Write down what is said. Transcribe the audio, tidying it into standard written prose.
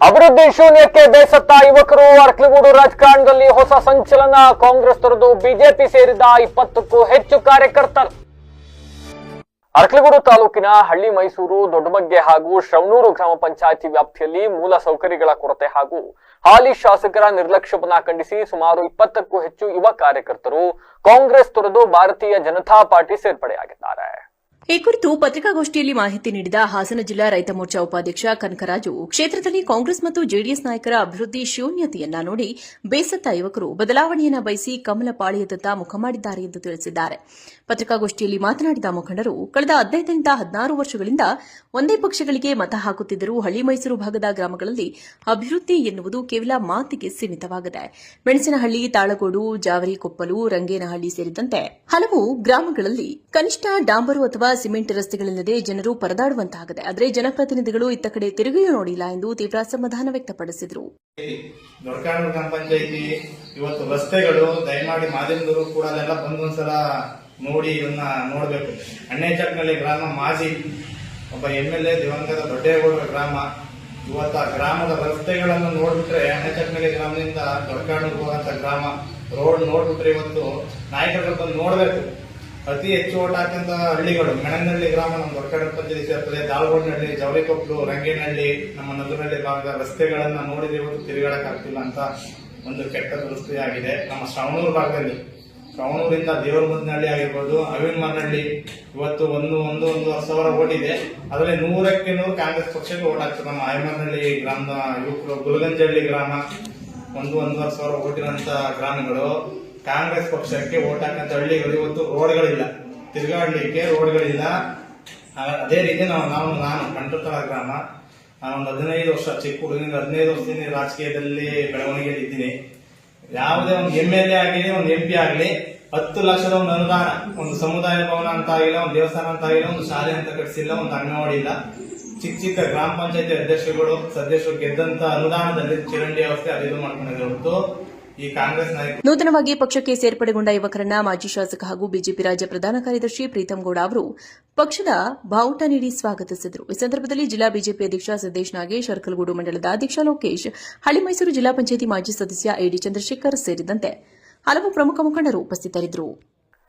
ಅಭಿವೃದ್ಧಿ ಶೂನ್ಯಕ್ಕೆ ಬೇಸತ್ತ ಯುವಕರು ಅರ್ಕಲಗೂಡು ರಾಜಕಾರಣದಲ್ಲಿ ಹೊಸ ಸಂಚಲನ. ಕಾಂಗ್ರೆಸ್ ತೊರೆದು ಬಿಜೆಪಿ ಸೇರಿದ 20ಕ್ಕೂ ಹೆಚ್ಚು ಕಾರ್ಯಕರ್ತರು. ಅರ್ಕಲಗೂಡು ತಾಲೂಕಿನ ಹಳ್ಳಿ ಮೈಸೂರು, ದೊಡ್ಡಮಗ್ಗೆ ಹಾಗೂ ಶ್ರವಣೂರು ಗ್ರಾಮ ಪಂಚಾಯಿತಿ ವ್ಯಾಪ್ತಿಯಲ್ಲಿ ಮೂಲ ಸೌಕರ್ಯಗಳ ಕೊರತೆ ಹಾಗೂ ಹಾಲಿ ಶಾಸಕರ ನಿರ್ಲಕ್ಷ್ಯವನ್ನ ಖಂಡಿಸಿ ಸುಮಾರು 20ಕ್ಕೂ ಹೆಚ್ಚು ಯುವ ಕಾರ್ಯಕರ್ತರು ಕಾಂಗ್ರೆಸ್ ತೊರೆದು ಭಾರತೀಯ ಜನತಾ ಪಾರ್ಟಿ ಸೇರ್ಪಡೆಯಾಗಿದ್ದಾರೆ. ಈ ಕುರಿತು ಪತ್ರಿಕಾಗೋಷ್ಠಿಯಲ್ಲಿ ಮಾಹಿತಿ ನೀಡಿದ ಹಾಸನ ಜಿಲ್ಲಾ ರೈತ ಮೋರ್ಚಾ ಉಪಾಧ್ಯಕ್ಷ ಕನಕರಾಜು, ಕ್ಷೇತ್ರದಲ್ಲಿ ಕಾಂಗ್ರೆಸ್ ಮತ್ತು ಜೆಡಿಎಸ್ ನಾಯಕರ ಅಭಿವೃದ್ಧಿ ಶೂನ್ಯತೆಯನ್ನ ನೋಡಿ ಬೇಸತ್ತ ಯುವಕರು ಬದಲಾವಣೆಯನ್ನ ಬಯಸಿ ಕಮಲ ಪಾಳೆಯದತ್ತ ಮುಖ ಮಾಡಿದ್ದಾರೆ ಎಂದು ತಿಳಿಸಿದ್ದಾರೆ. ಪತ್ರಿಕಾಗೋಷ್ಠಿಯಲ್ಲಿ ಮಾತನಾಡಿದ ಮುಖಂಡರು, ಕಳೆದ 15ರಿಂದ 16 ವರ್ಷಗಳಿಂದ ಒಂದೇ ಪಕ್ಷಗಳಿಗೆ ಮತ ಹಾಕುತ್ತಿದ್ದರೂ ಹಳ್ಳಿ ಮೈಸೂರು ಭಾಗದ ಗ್ರಾಮಗಳಲ್ಲಿ ಅಭಿವೃದ್ಧಿ ಎನ್ನುವುದು ಕೇವಲ ಮಾತಿಗೆ ಸೀಮಿತವಾಗಿದೆ. ಮೆಣಸಿನಹಳ್ಳಿ, ತಾಳಗೋಡು, ಜಾವರಿಕೊಪ್ಪಲು, ರಂಗೇನಹಳ್ಳಿ ಸೇರಿದಂತೆ ಹಲವು ಗ್ರಾಮಗಳಲ್ಲಿ ಕನಿಷ್ಠ ಡಾಂಬರು ಅಥವಾ ಸಿಮೆಂಟ್ ರಸ್ತೆಗಳಿಲ್ಲದೆ ಜನರು ಪರದಾಡುವಂತಾಗಿದೆ. ಆದರೆ ಜನಪ್ರತಿನಿಧಿಗಳು ಇತ್ತ ಕಡೆ ತಿರುಗಿಯೂ ನೋಡಿಲ್ಲ ಎಂದು ತೀವ್ರ ಅಸಮಾಧಾನ ವ್ಯಕ್ತಪಡಿಸಿದರು. ದೊಡ್ಡಕಾಡು ಗ್ರಾಮ ಪಂಚಾಯಿತಿ ಇವತ್ತು ರಸ್ತೆಗಳು ದಯಮಾಡಿ ಮಾಧ್ಯಮದವರು ಕೂಡ ಅದೆಲ್ಲ ಬಂದೊಂದ್ಸಲ ನೋಡಿ ಇವನ್ನ ನೋಡಬೇಕು. ಅಣ್ಣೆಚಕ್ನಲ್ಲಿ ಗ್ರಾಮ ಮಾಜಿ ಒಬ್ಬ MLA ದಿವಂಗತ ದೊಡ್ಡೇಗೌಡರ ಗ್ರಾಮ. ಇವತ್ತು ಆ ಗ್ರಾಮದ ರಸ್ತೆಗಳನ್ನು ನೋಡ್ಬಿಟ್ರೆ ಅಣ್ಣೆಚಕ್ನಲ್ಲಿ ಗ್ರಾಮದಿಂದ ದೊಡ್ಡಕಾಡು ಹೋಗಂತ ಗ್ರಾಮ ರೋಡ್ ನೋಡ್ಬಿಟ್ರೆ ಇವತ್ತು ನಾಯಕರುಗಳು ಬಂದು ನೋಡ್ಬೇಕು. ಅತಿ ಹೆಚ್ಚು ಓಟ್ ಹಾಕಂತ ಹಳ್ಳಿಗಳು ಮೆಣನಹಳ್ಳಿ ಗ್ರಾಮ ನಮ್ಮ ದೊಡ್ಡಕಾಡು ಪಂಚಾಯತಿ ಸೇರ್ತದೆ. ದಾಳಗೋಡಿನಹಳ್ಳಿ, ಜವರಿಕೊಪ್ಪಲು, ರಂಗೇನಹಳ್ಳಿ, ನಮ್ಮ ನಗರಹಳ್ಳಿ ಭಾಗದ ರಸ್ತೆಗಳನ್ನ ನೋಡಿದ್ರೆ ಇವತ್ತು ತಿರುಗಾಡಕ್ ಆಗ್ತಿಲ್ಲ ಅಂತ ಒಂದು ಕೆಟ್ಟ ದುರಸ್ತಿ ಆಗಿದೆ. ನಮ್ಮ ಶ್ರವಣೂರು ಭಾಗದಲ್ಲಿ ಶ್ರವಣೂರಿಂದ ದೇವರಮುದ್ನಹಳ್ಳಿ ಆಗಿರ್ಬೋದು, ಅವಿನ್ಮನಹಳ್ಳಿ ಇವತ್ತು ಒಂದೂವರೆ ಸಾವಿರ ಓಟ್ ಇದೆ. ಅದರಲ್ಲಿ 100ಕ್ಕೆ 100 ಕಾಂಗ್ರೆಸ್ ಪಕ್ಷಕ್ಕೆ ಓಟ್ ಹಾಕ್ತಾರೆ. ನಮ್ಮ ಅವಿನ್ಮನಹಳ್ಳಿ ಗ್ರಾಮದ ಯುವಕರು, ಗುಲಗಂಜಹಳ್ಳಿ ಗ್ರಾಮ 1-1.5 ಸಾವಿರ ಓಟ್ ಇರೋಂತ ಗ್ರಾಮಗಳು ಕಾಂಗ್ರೆಸ್ ಪಕ್ಷಕ್ಕೆ ಓಟ್ ಹಾಕಂತ ಹಳ್ಳಿಗಳು. ಇವತ್ತು ರೋಡ್ಗಳಿಲ್ಲ, ತಿರುಗಾಡ್ಲಿಕ್ಕೆ ರೋಡ್ಗಳಿಲ್ಲ. ಅದೇ ರೀತಿ ನಾನು ಕಂಠತಳ ಗ್ರಾಮ. ನಾನೊಂದು 15 ವರ್ಷ ಚಿಕ್ಕ ಹುಡುಗನಿಂದ 15 ವರ್ಷದಿಂದ ರಾಜಕೀಯದಲ್ಲಿ ಬೆಳವಣಿಗೆಯಲ್ಲಿ ಇದ್ದೀನಿ. ಯಾವುದೇ ಒಂದು MLA ಆಗಲಿ, ಒಂದು MP ಆಗಲಿ 10 ಲಕ್ಷದ ಒಂದು ಅನುದಾನ, ಒಂದು ಸಮುದಾಯ ಭವನ ಅಂತ ಆಗಿಲ್ಲ, ಒಂದು ದೇವಸ್ಥಾನ ಅಂತ ಆಗಿಲ್ಲ, ಒಂದು ಶಾಲೆ ಅಂತ ಕಟ್ಟಿಸಿಲ್ಲ, ಒಂದು ಅಂಗನವಾಡಿ ಇಲ್ಲ. ಚಿಕ್ಕ ಗ್ರಾಮ ಪಂಚಾಯತಿ ಅಧ್ಯಕ್ಷರುಗಳು ಸದಸ್ಯರು ಗೆದ್ದಂತ ಅನುದಾನದಲ್ಲಿ ಚರಂಡಿ ವ್ಯವಸ್ಥೆ ಅದು ಮಾಡ್ಕೊಂಡಿದ್ರು ಹೊರತು ಈ ಕಾಂಗ್ರೆಸ್ ನಾಯಕರು. ನೂತನವಾಗಿ ಪಕ್ಷಕ್ಕೆ ಸೇರ್ಪಡೆಗೊಂಡ ಯುವಕರನ್ನ ಮಾಜಿ ಶಾಸಕ ಹಾಗೂ ಬಿಜೆಪಿ ರಾಜ್ಯ ಪ್ರಧಾನ ಕಾರ್ಯದರ್ಶಿ ಪ್ರೀತಂ ಗೌಡ ಅವರು ಪಕ್ಷದ ಬಾವುಟ ನೀಡಿ ಸ್ವಾಗತಿಸಿದರು. ಈ ಸಂದರ್ಭದಲ್ಲಿ ಜಿಲ್ಲಾ ಬಿಜೆಪಿ ಅಧ್ಯಕ್ಷ ಸಿದ್ದೇಶ್ ನಾಗೇಶ್, ಅರ್ಕಲಗೂಡು ಮಂಡಲದ ಅಧ್ಯಕ್ಷ ಲೋಕೇಶ್, ಹಳ್ಳಿ ಮೈಸೂರು ಜಿಲ್ಲಾ ಪಂಚಾಯಿತಿ ಮಾಜಿ ಸದಸ್ಯ AD ಚಂದ್ರಶೇಖರ್ ಸೇರಿದಂತೆ ಹಲವು ಪ್ರಮುಖ ಮುಖಂಡರು ಉಪಸ್ಥಿತರಿದ್ದರು.